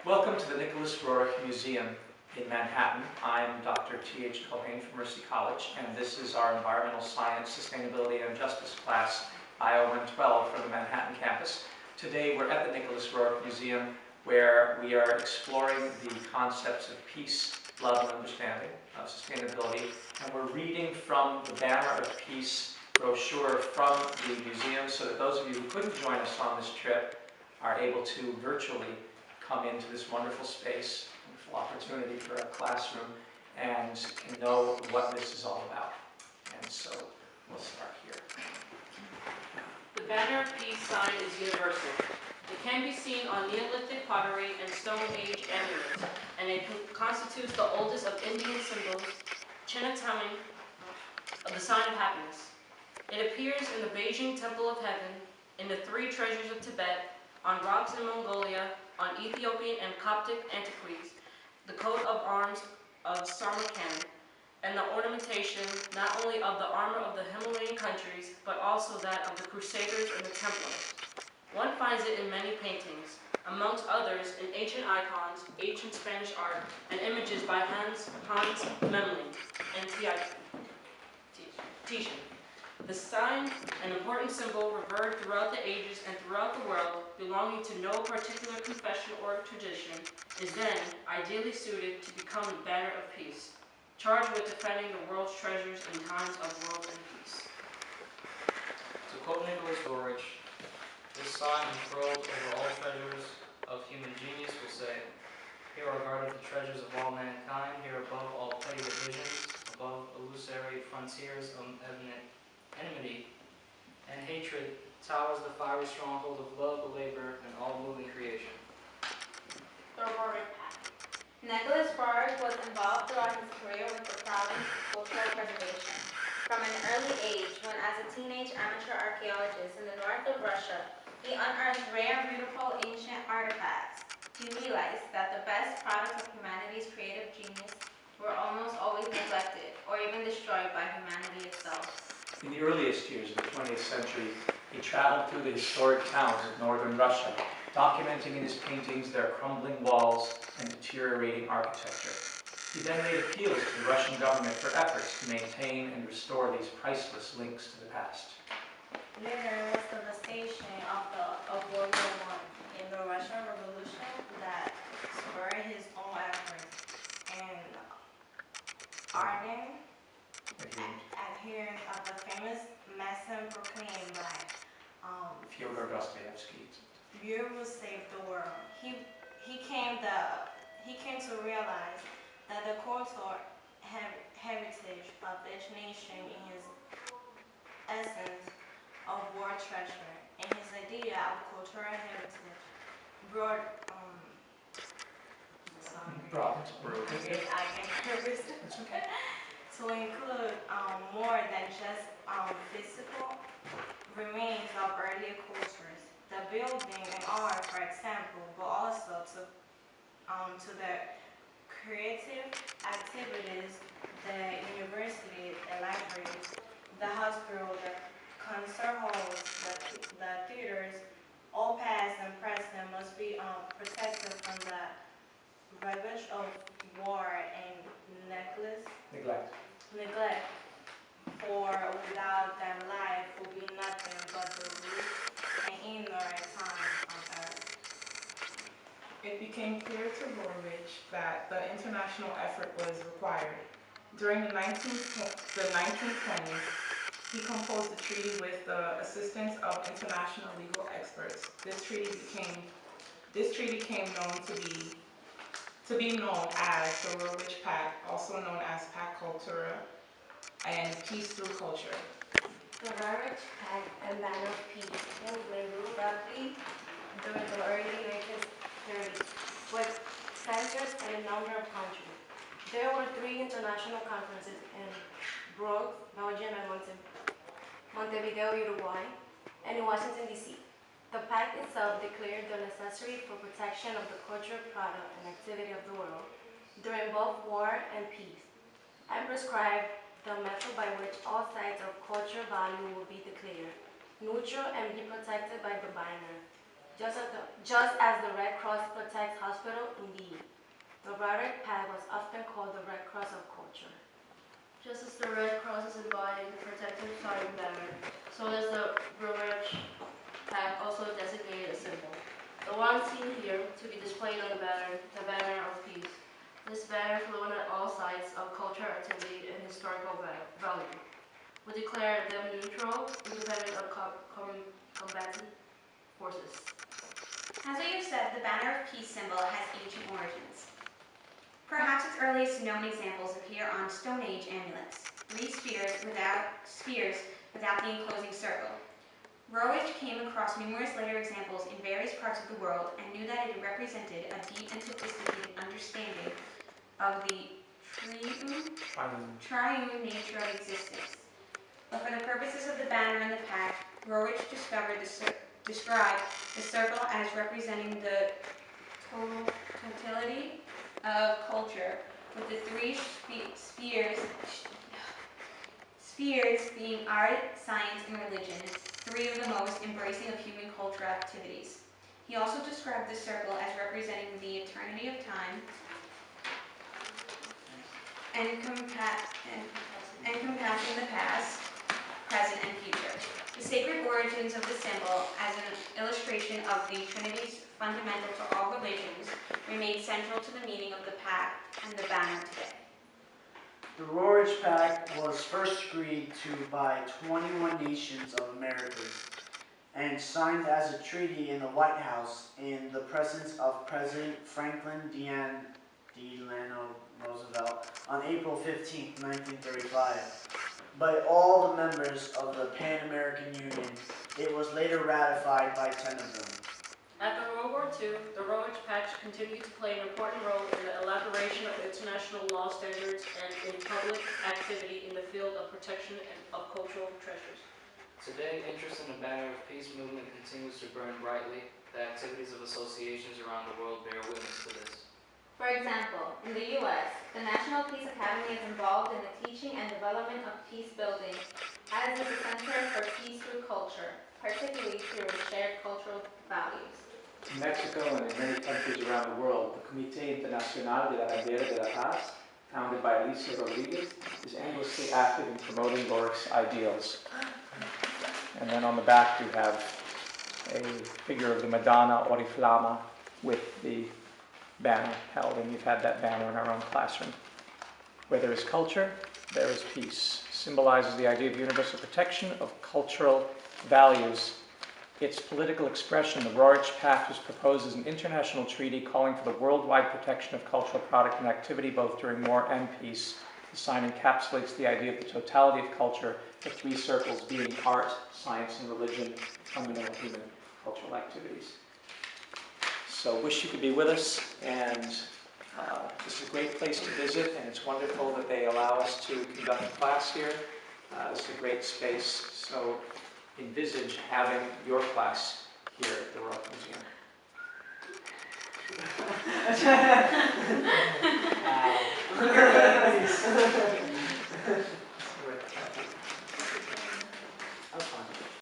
Welcome to the Nicholas Roerich Museum in Manhattan. I'm Dr. T.H. Culhane from Mercy College, and this is our Environmental Science, Sustainability, and Justice class, IO112 from the Manhattan campus. Today we're at the Nicholas Roerich Museum, where we are exploring the concepts of peace, love, and understanding, of sustainability, and we're reading from the Banner of Peace brochure from the museum so that those of you who couldn't join us on this trip are able to virtually come into this wonderful space, wonderful opportunity for a classroom, and can know what this is all about. And so we'll start here. The Banner of Peace sign is universal. It can be seen on Neolithic pottery and Stone Age amulets, and it constitutes the oldest of Indian symbols, Chinatami, of the sign of happiness. It appears in the Beijing Temple of Heaven, in the Three Treasures of Tibet, on rocks in Mongolia, on Ethiopian and Coptic antiquities, the coat of arms of Samarkand, and the ornamentation not only of the armor of the Himalayan countries, but also that of the Crusaders and the Templars. One finds it in many paintings, amongst others in ancient icons, ancient Spanish art, and images by Hans Memling and Titian. The sign, an important symbol revered throughout the ages and throughout the world, belonging to no particular confession or tradition, is then ideally suited to become the banner of peace, charged with defending the world's treasures in times of world and peace. To quote Nicholas Roerich, this sign unfurled over all treasures of human genius will say, here are guarded the treasures of all mankind, here above all petty divisions, above illusory frontiers of enmity and hatred, towers the fiery stronghold of love, labor, and all moving creation. The Roerich Pact. Nicholas Roerich was involved throughout his career with the province of cultural preservation. From an early age, when as a teenage amateur archaeologist in the north of Russia, he unearthed rare, beautiful, ancient artifacts, he realized that the best products of humanity's creative genius were almost always neglected or even destroyed by humanity itself. In the earliest years of the 20th century, he traveled through the historic towns of northern Russia, documenting in his paintings their crumbling walls and deteriorating architecture. He then made appeals to the Russian government for efforts to maintain and restore these priceless links to the past. Later was the devastation of World War I in the Russian Revolution that spurred his own efforts, and ardent adherents of the famous Maxim proclaimed by Fyodor Dostoevsky. "Beer will save the world." He came to realize that the cultural heritage of each nation in his essence of world treasure, and his idea of cultural heritage brought to include more than just physical remains of earlier cultures, the building and art, for example, but also to the creative activities, the university, the libraries, the hospital, the concert halls, the theaters, all past and present must be protected from the ravage of war and neglect. For without them, life would be nothing but the root and ignorant times on earth. It became clear to Roerich that the international effort was required. During the 1920s, he composed a treaty with the assistance of international legal experts. This treaty came to be known as the Roerich Pact, also known as Pax Cultura, and Peace Through Culture. The Roerich Pact and Banner of Peace was made rapidly during the early 1930s, with centers in a number of countries. There were 3 international conferences in Bruges, Belgium, and Montevideo, Uruguay, and in Washington, D.C. The pact itself declared the necessity for protection of the cultural product and activity of the world during both war and peace, and prescribed the method by which all sites of cultural value will be declared neutral and be protected by the banner. just as the Red Cross protects hospital, indeed. The Rotary Pact was often called the Red Cross of culture. Just as the Red Cross is embodied in the protective sign banner, so does the Rotary Pact also designate a symbol. The one seen here to be displayed on the banner of peace. This banner flown at all sites of cultural activity and historical value. We declare them neutral, independent of combatant forces. As we have said, the banner of peace symbol has ancient origins. Perhaps its earliest known examples appear on Stone Age amulets, wreathed spears without the enclosing circle. Roerich came across numerous later examples in various parts of the world and knew that it represented a deep and sophisticated understanding of the triune nature of existence. But for the purposes of the banner and the pact, Roerich described the circle as representing the totality of culture, with the three spheres being art, science, and religion, three of the most embracing of human cultural activities. He also described the circle as representing the eternity of time and encompassing the past, present, and future. The sacred origins of the symbol as an illustration of the Trinity's fundamental to all religions remain central to the meaning of the pact and the banner today. The Roerich Pact was first agreed to by 21 nations of Americas and signed as a treaty in the White House in the presence of President Franklin Delano Roosevelt on April 15, 1935. By all the members of the Pan-American Union, it was later ratified by 10 of them. After World War II, the Roerich Pact continued to play an important role in the elaboration of international law standards and in public activity in the field of protection of cultural treasures. Today, interest in the Banner of Peace movement continues to burn brightly. The activities of associations around the world bear witness to this. For example, in the U.S., the National Peace Academy is involved in the teaching and development of peace building, as is the Center for Peace Through Culture, particularly through shared cultural values. In Mexico and in many countries around the world, the Comité Internacional de la Bandera de la Paz, founded by Alicia Rodriguez, is endlessly active in promoting Roerich's ideals. And then on the back you have a figure of the Madonna Oriflama with the banner held, and we've had that banner in our own classroom. Where there is culture, there is peace. Symbolizes the idea of universal protection of cultural values. Its political expression, the Roerich Pact, was proposed as an international treaty calling for the worldwide protection of cultural product and activity both during war and peace. The sign encapsulates the idea of the totality of culture, the three circles being art, science, and religion, fundamental human cultural activities. So wish you could be with us, and this is a great place to visit, and it's wonderful that they allow us to conduct a class here. This is a great space, so envisage having your class here at the Roerich Museum.